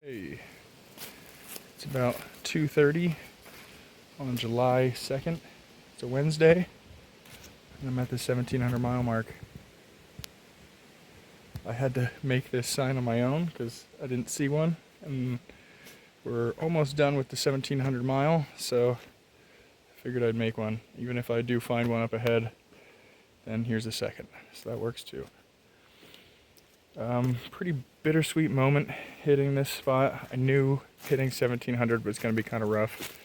Hey, it's about 2:30 on July 2nd. It's a Wednesday, and I'm at the 1,700 mile mark. I had to make this sign on my own because I didn't see one, and we're almost done with the 1,700 mile, so I figured I'd make one. Even if I do find one up ahead, then here's a second, so that works too. Pretty bittersweet moment hitting this spot. I knew hitting 1,700 was going to be kind of rough,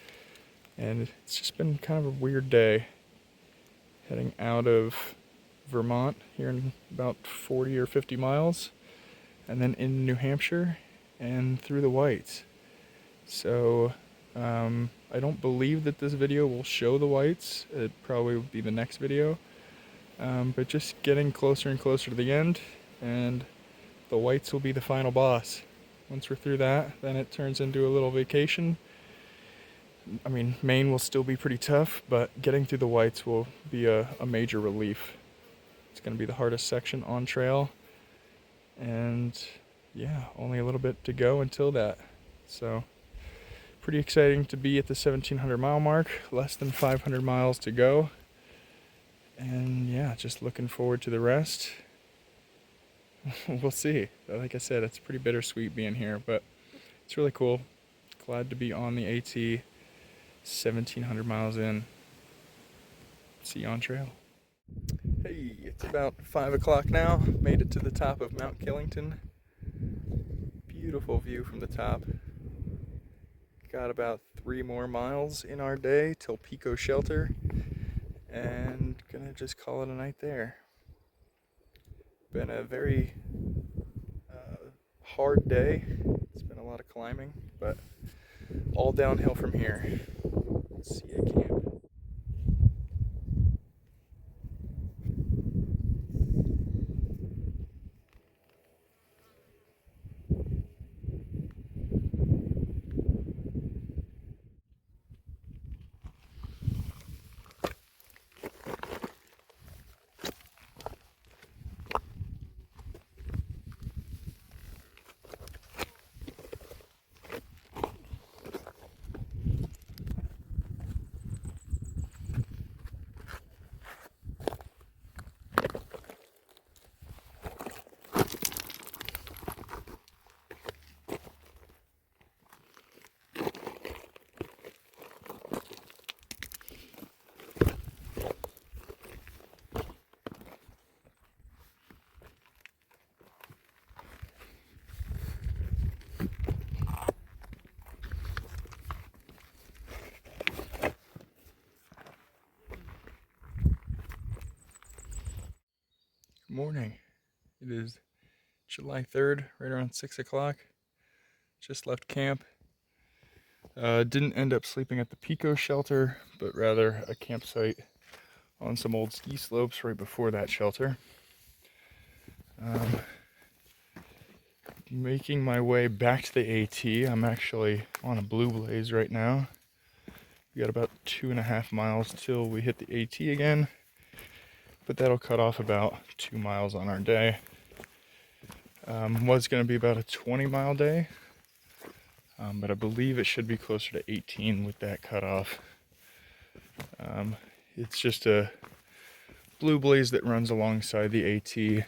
and it's just been kind of a weird day. Heading out of Vermont here in about 40 or 50 miles, and then in New Hampshire and through the Whites. So I don't believe that this video will show the Whites. It probably will be the next video, but just getting closer and closer to the end, and the Whites will be the final boss. Once we're through that, then it turns into a little vacation. I mean, Maine will still be pretty tough, but getting through the Whites will be a major relief. It's going to be the hardest section on trail, and yeah, only a little bit to go until that. So pretty exciting to be at the 1,700 mile mark, less than 500 miles to go, and yeah, just looking forward to the rest. We'll see. Like I said, it's pretty bittersweet being here, but it's really cool. Glad to be on the AT, 1,700 miles in. See you on trail. Hey, it's about 5 o'clock now. Made it to the top of Mount Killington. Beautiful view from the top. Got about 3 more miles in our day till Pico Shelter, and gonna just call it a night there. Been a very hard day. It's been a lot of climbing, but all downhill from here. Let's see at camp. Morning. It is July 3rd, right around 6 o'clock. Just left camp. Didn't end up sleeping at the Pico Shelter, but rather a campsite on some old ski slopes right before that shelter. Making my way back to the AT. I'm actually on a blue blaze right now. We got about 2.5 miles till we hit the AT again, but that'll cut off about 2 miles on our day. Was going to be about a 20-mile day, but I believe it should be closer to 18 with that cutoff. It's just a blue blaze that runs alongside the AT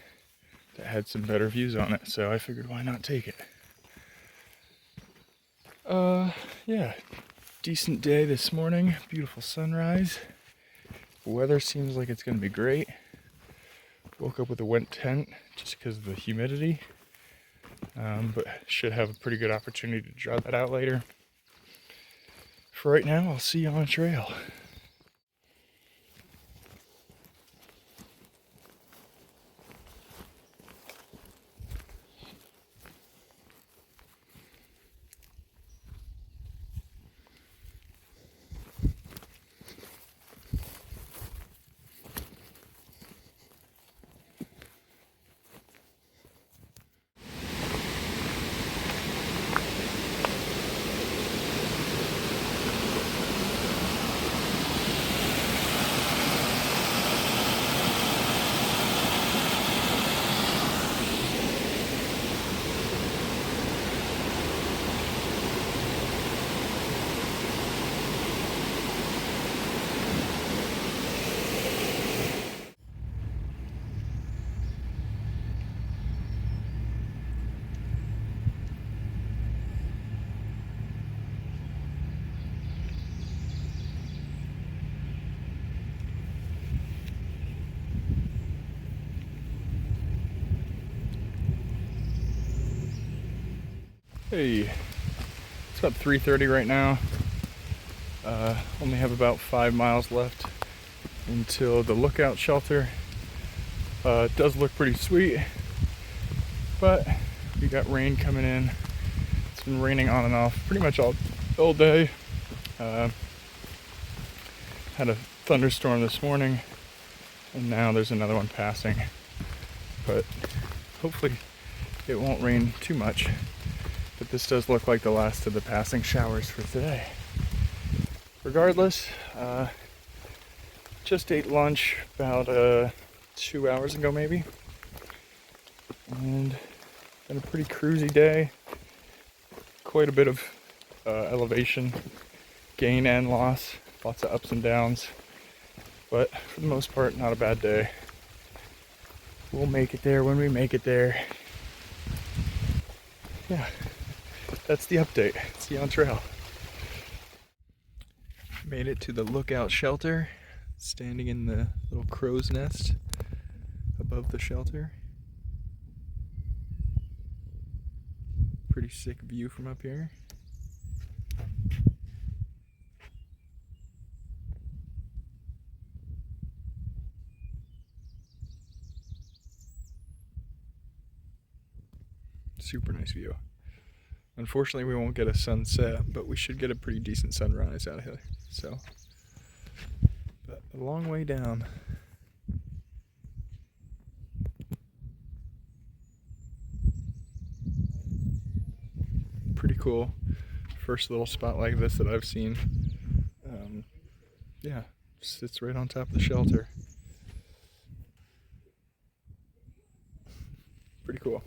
that had some better views on it, so I figured why not take it. Yeah, decent day this morning, beautiful sunrise. The weather seems like it's going to be great. Woke up with a wet tent just because of the humidity, but should have a pretty good opportunity to dry that out later. For right now, I'll see you on trail. Hey, it's about 3:30 right now. Only have about 5 miles left until the lookout shelter. It does look pretty sweet, but we got rain coming in. It's been raining on and off pretty much all day. Had a thunderstorm this morning, and now there's another one passing. But hopefully it won't rain too much. But this does look like the last of the passing showers for today. Regardless, just ate lunch about 2 hours ago maybe. And been a pretty cruisy day. Quite a bit of elevation gain and loss. Lots of ups and downs. But for the most part, not a bad day. We'll make it there when we make it there. Yeah, that's the update. See you on trail. Made it to the lookout shelter. Standing in the little crow's nest above the shelter. Pretty sick view from up here. Super nice view. Unfortunately, we won't get a sunset, but we should get a pretty decent sunrise out of here. So, but a long way down. Pretty cool. First little spot like this that I've seen. Yeah, sits right on top of the shelter. Pretty cool.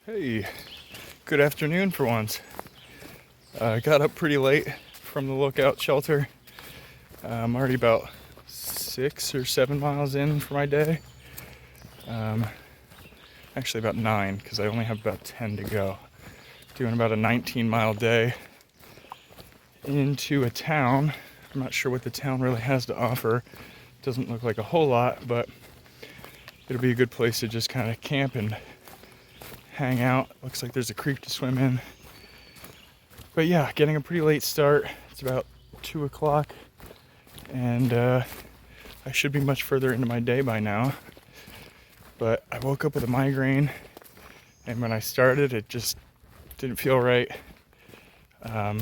Hey, good afternoon for once. I got up pretty late from the lookout shelter. I'm already about 6 or 7 miles in for my day. Actually about 9, because I only have about 10 to go. Doing about a 19-mile day into a town. I'm not sure what the town really has to offer. Doesn't look like a whole lot, but it'll be a good place to just kind of camp and hang out. Looks like there's a creek to swim in. But yeah, getting a pretty late start. It's about 2 o'clock, and I should be much further into my day by now. But I woke up with a migraine, and when I started, it just didn't feel right.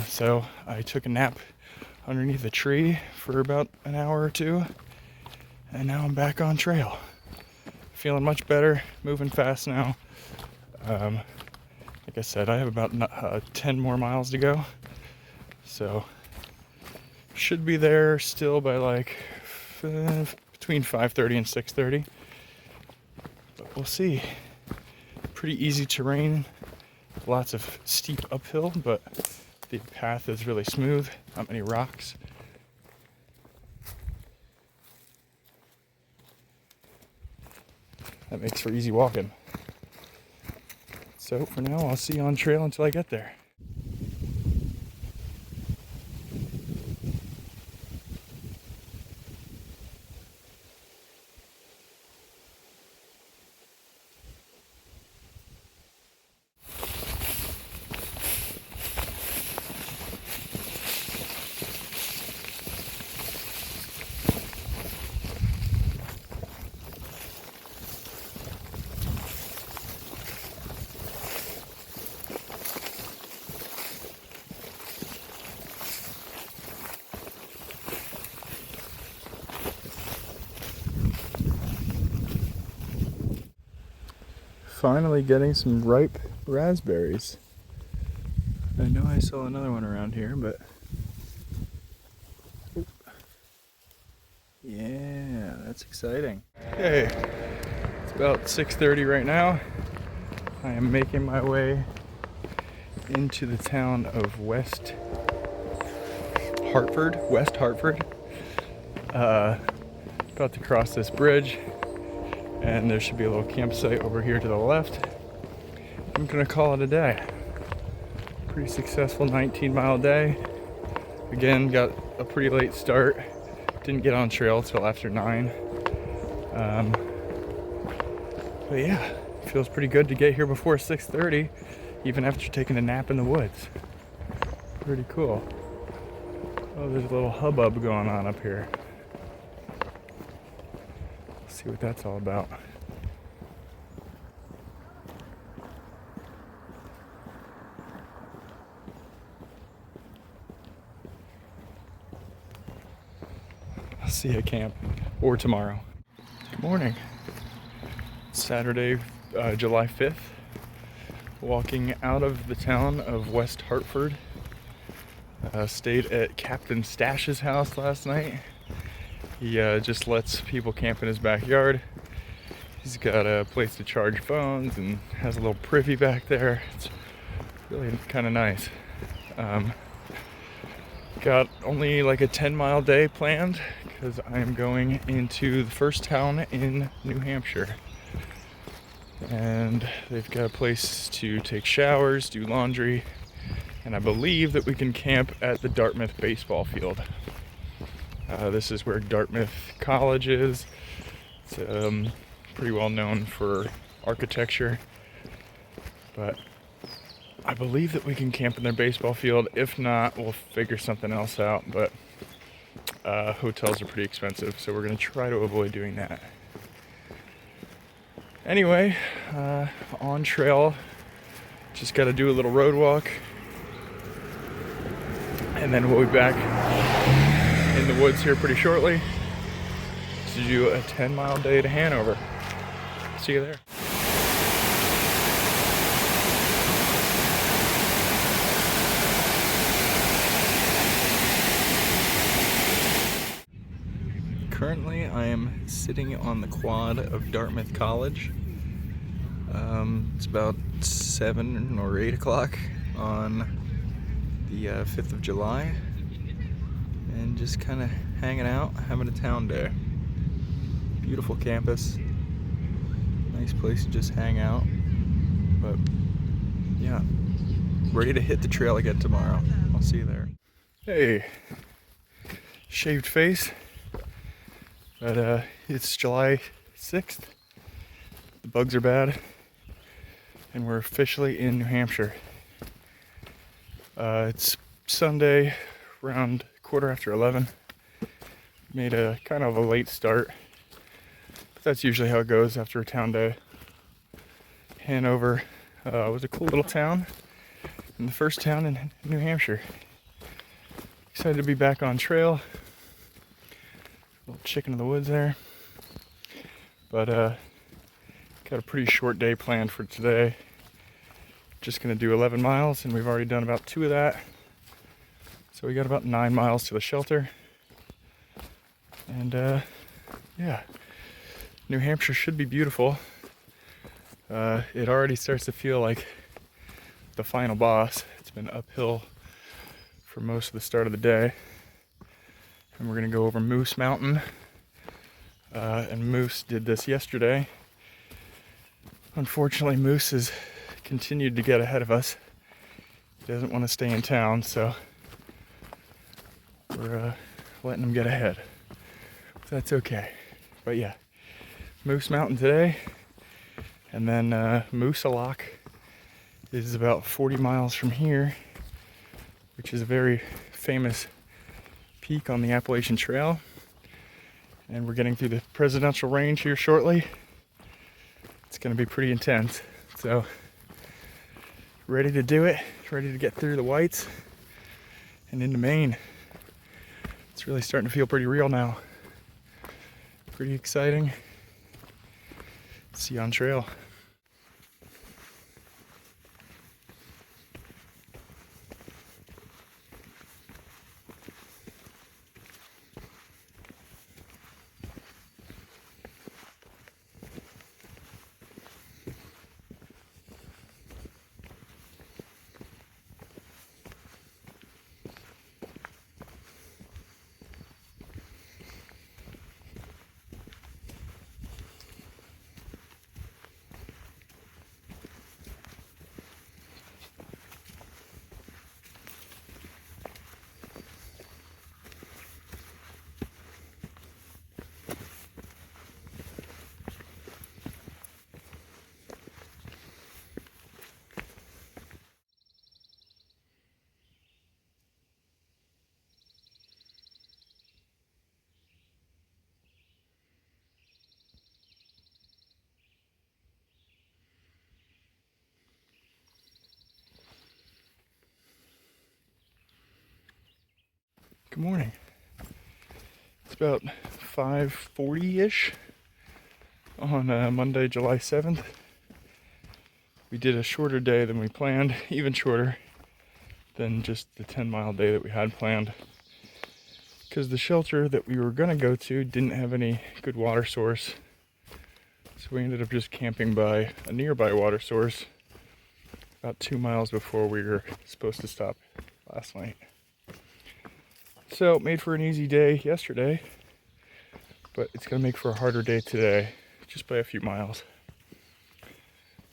So I took a nap underneath a tree for about an hour or two, and now I'm back on trail. Feeling much better, moving fast now. Like I said, I have about 10 more miles to go, so should be there still by like between 5:30 and 6:30, but we'll see. Pretty easy terrain, lots of steep uphill, but the path is really smooth, not many rocks. That makes for easy walking. So for now, I'll see you on trail until I get there. Finally getting some ripe raspberries. I know I saw another one around here, but Yeah, that's exciting. Hey, it's about 6:30 right now. I am making my way into the town of West Hartford. About to cross this bridge, and there should be a little campsite over here to the left. I'm gonna call it a day. Pretty successful 19-mile day. Again, got a pretty late start. Didn't get on trail till after 9. But yeah, feels pretty good to get here before 6:30, even after taking a nap in the woods. Pretty cool. Oh, there's a little hubbub going on up here. Let's see what that's all about. I'll see you at camp or tomorrow. Good morning. Saturday, July 5th. Walking out of the town of West Hartford. Stayed at Captain Stash's house last night. He just lets people camp in his backyard. He's got a place to charge phones and has a little privy back there. It's really kind of nice. Got only like a 10-mile day planned because I am going into the first town in New Hampshire. And they've got a place to take showers, do laundry, and I believe that we can camp at the Dartmouth baseball field. This is where Dartmouth College is. It's pretty well known for architecture, but I believe that we can camp in their baseball field. If not, we'll figure something else out, but hotels are pretty expensive, so we're going to try to avoid doing that. Anyway, on trail, just got to do a little road walk, and then we'll be back in the woods here pretty shortly to do a 10-mile day to Hanover. See you there. Currently, I am sitting on the quad of Dartmouth College. It's about 7 or 8 o'clock on the 5th of July, and just kind of hanging out, having a town day. Beautiful campus, nice place to just hang out, but yeah, ready to hit the trail again tomorrow. I'll see you there. Hey, shaved face. But it's July 6th, the bugs are bad, and we're officially in New Hampshire. It's Sunday, around 11:15. Made a kind of a late start, but that's usually how it goes after a town day. Hanover was a cool little town, and the first town in New Hampshire. Excited to be back on trail. Little chicken in the woods there, but got a pretty short day planned for today. Just gonna do 11 miles, and we've already done about 2 of that, so we got about 9 miles to the shelter. And yeah, New Hampshire should be beautiful. It already starts to feel like the final boss. It's been uphill for most of the start of the day. And we're going to go over Moose Mountain. And Moose did this yesterday. Unfortunately, Moose has continued to get ahead of us. He doesn't want to stay in town, so we're letting him get ahead. That's okay. But yeah, Moose Mountain today. And then Moose Lock is about 40 miles from here, which is a very famous peak on the Appalachian Trail. And we're getting through the presidential range here shortly. It's going to be pretty intense. So ready to do it, ready to get through the whites and into Maine. It's really starting to feel pretty real now. Pretty exciting. See you on trail. Good morning. It's about 5:40-ish on Monday, July 7th. We did a shorter day than we planned, even shorter than just the 10-mile day that we had planned, because the shelter that we were going to go to didn't have any good water source. So we ended up just camping by a nearby water source about 2 miles before we were supposed to stop last night. So it made for an easy day yesterday, but it's going to make for a harder day today, just by a few miles.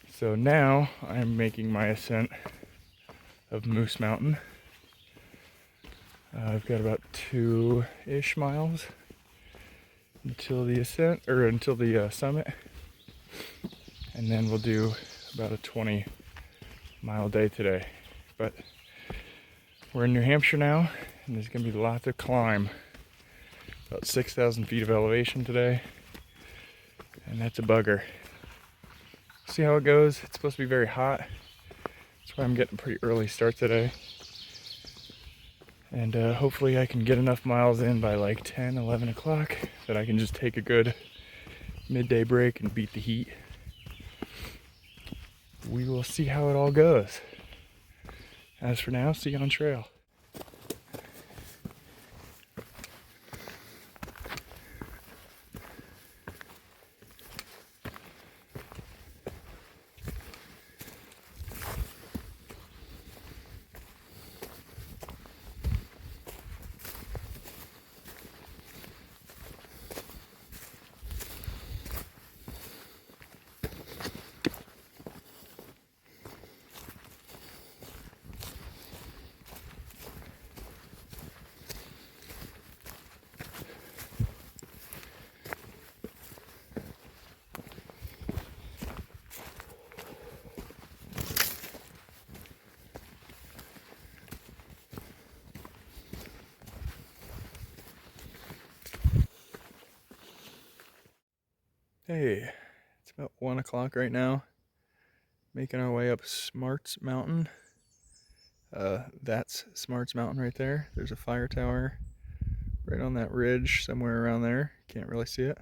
So now I'm making my ascent of Moose Mountain. I've got about 2-ish miles until the ascent, or until the summit, and then we'll do about a 20-mile day today. But we're in New Hampshire now, and there's going to be lots of climb. About 6,000 feet of elevation today, and that's a bugger. See how it goes. It's supposed to be very hot. That's why I'm getting a pretty early start today. And hopefully I can get enough miles in by like 10, 11 o'clock that I can just take a good midday break and beat the heat. We will see how it all goes. As for now, see you on trail. Hey, it's about 1 o'clock right now. Making our way up Smarts Mountain. That's Smarts Mountain right there. There's a fire tower right on that ridge somewhere around there. Can't really see it.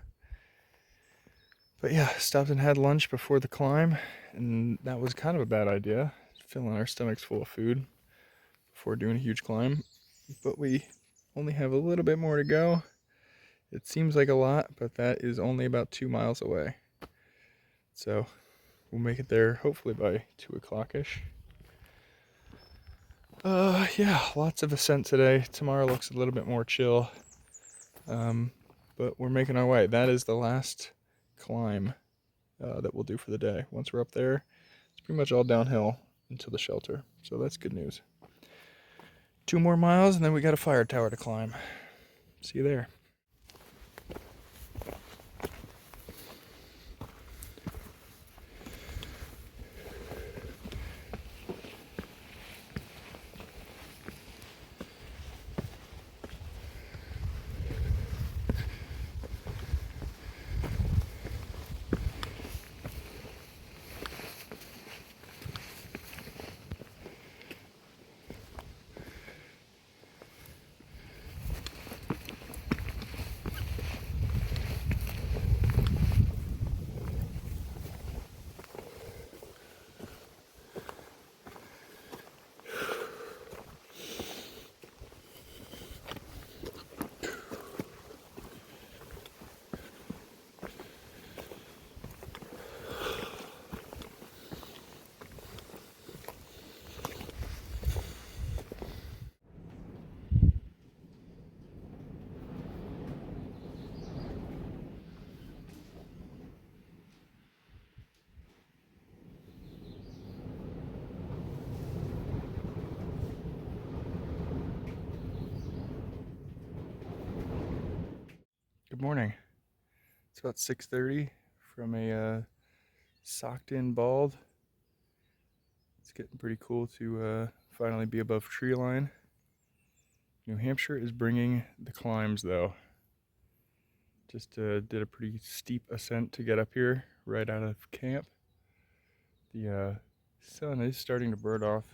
But yeah, stopped and had lunch before the climb, and that was kind of a bad idea, filling our stomachs full of food before doing a huge climb. But we only have a little bit more to go. It seems like a lot, but that is only about 2 miles away. So we'll make it there hopefully by 2 o'clock-ish. Yeah, lots of ascent today. Tomorrow looks a little bit more chill. But we're making our way. That is the last climb that we'll do for the day. Once we're up there, it's pretty much all downhill until the shelter. So that's good news. 2 more miles, and then we got a fire tower to climb. See you there. Good morning. It's about 6:30 from a socked in bald. It's getting pretty cool to finally be above tree line. New Hampshire is bringing the climbs though. Just did a pretty steep ascent to get up here right out of camp. The sun is starting to burn off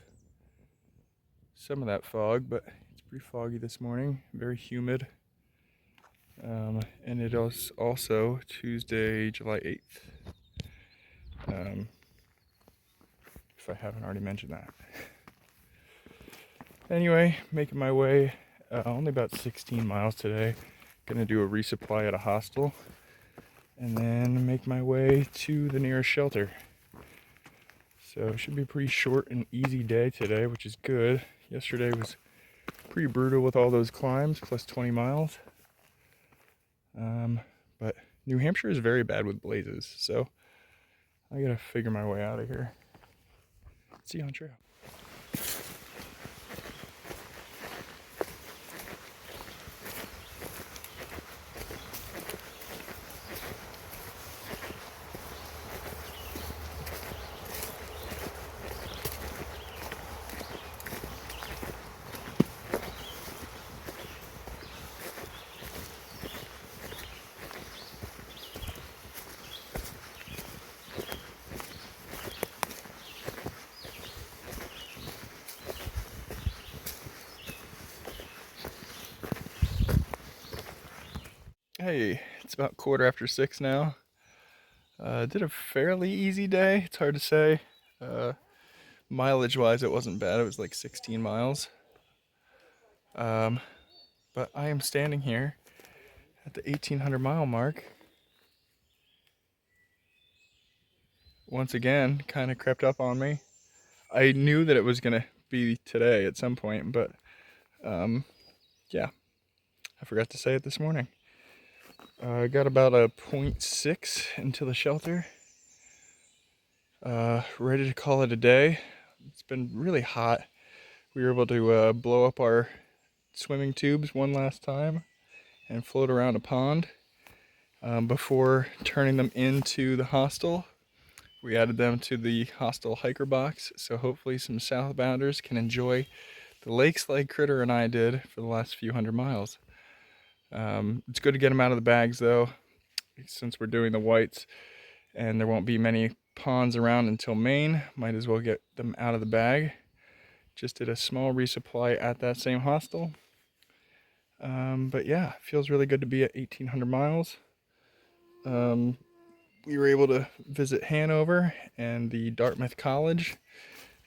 some of that fog, but it's pretty foggy this morning, very humid. And it is also Tuesday, July 8th. If I haven't already mentioned that. Anyway, making my way, only about 16 miles today. Gonna do a resupply at a hostel. And then make my way to the nearest shelter. So it should be a pretty short and easy day today, which is good. Yesterday was pretty brutal with all those climbs, plus 20 miles. But New Hampshire is very bad with blazes, so I gotta figure my way out of here. See you on trail. Hey, it's about 6:15 now. Did a fairly easy day. It's hard to say. Mileage wise, it wasn't bad. It was like 16 miles. But I am standing here at the 1,800 mile mark. Once again, kind of crept up on me. I knew that it was gonna be today at some point, but yeah, I forgot to say it this morning. I got about a 0.6 into the shelter. Ready to call it a day. It's been really hot. We were able to blow up our swimming tubes one last time and float around a pond before turning them into the hostel. We added them to the hostel hiker box, so hopefully some southbounders can enjoy the lakes like Critter and I did for the last few hundred miles. It's good to get them out of the bags though, since we're doing the whites and there won't be many ponds around until Maine. Might as well get them out of the bag. Just did a small resupply at that same hostel. But yeah, feels really good to be at 1,800 miles. We were able to visit Hanover and the Dartmouth College,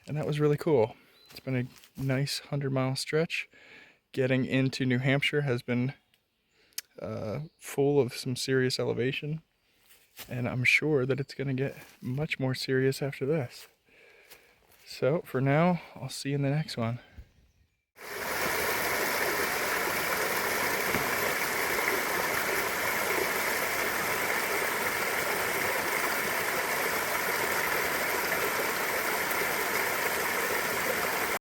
and that was really cool. It's been a nice 100-mile stretch. Getting into New Hampshire has been full of some serious elevation, and I'm sure that it's going to get much more serious after this. So for now, I'll see you in the next one.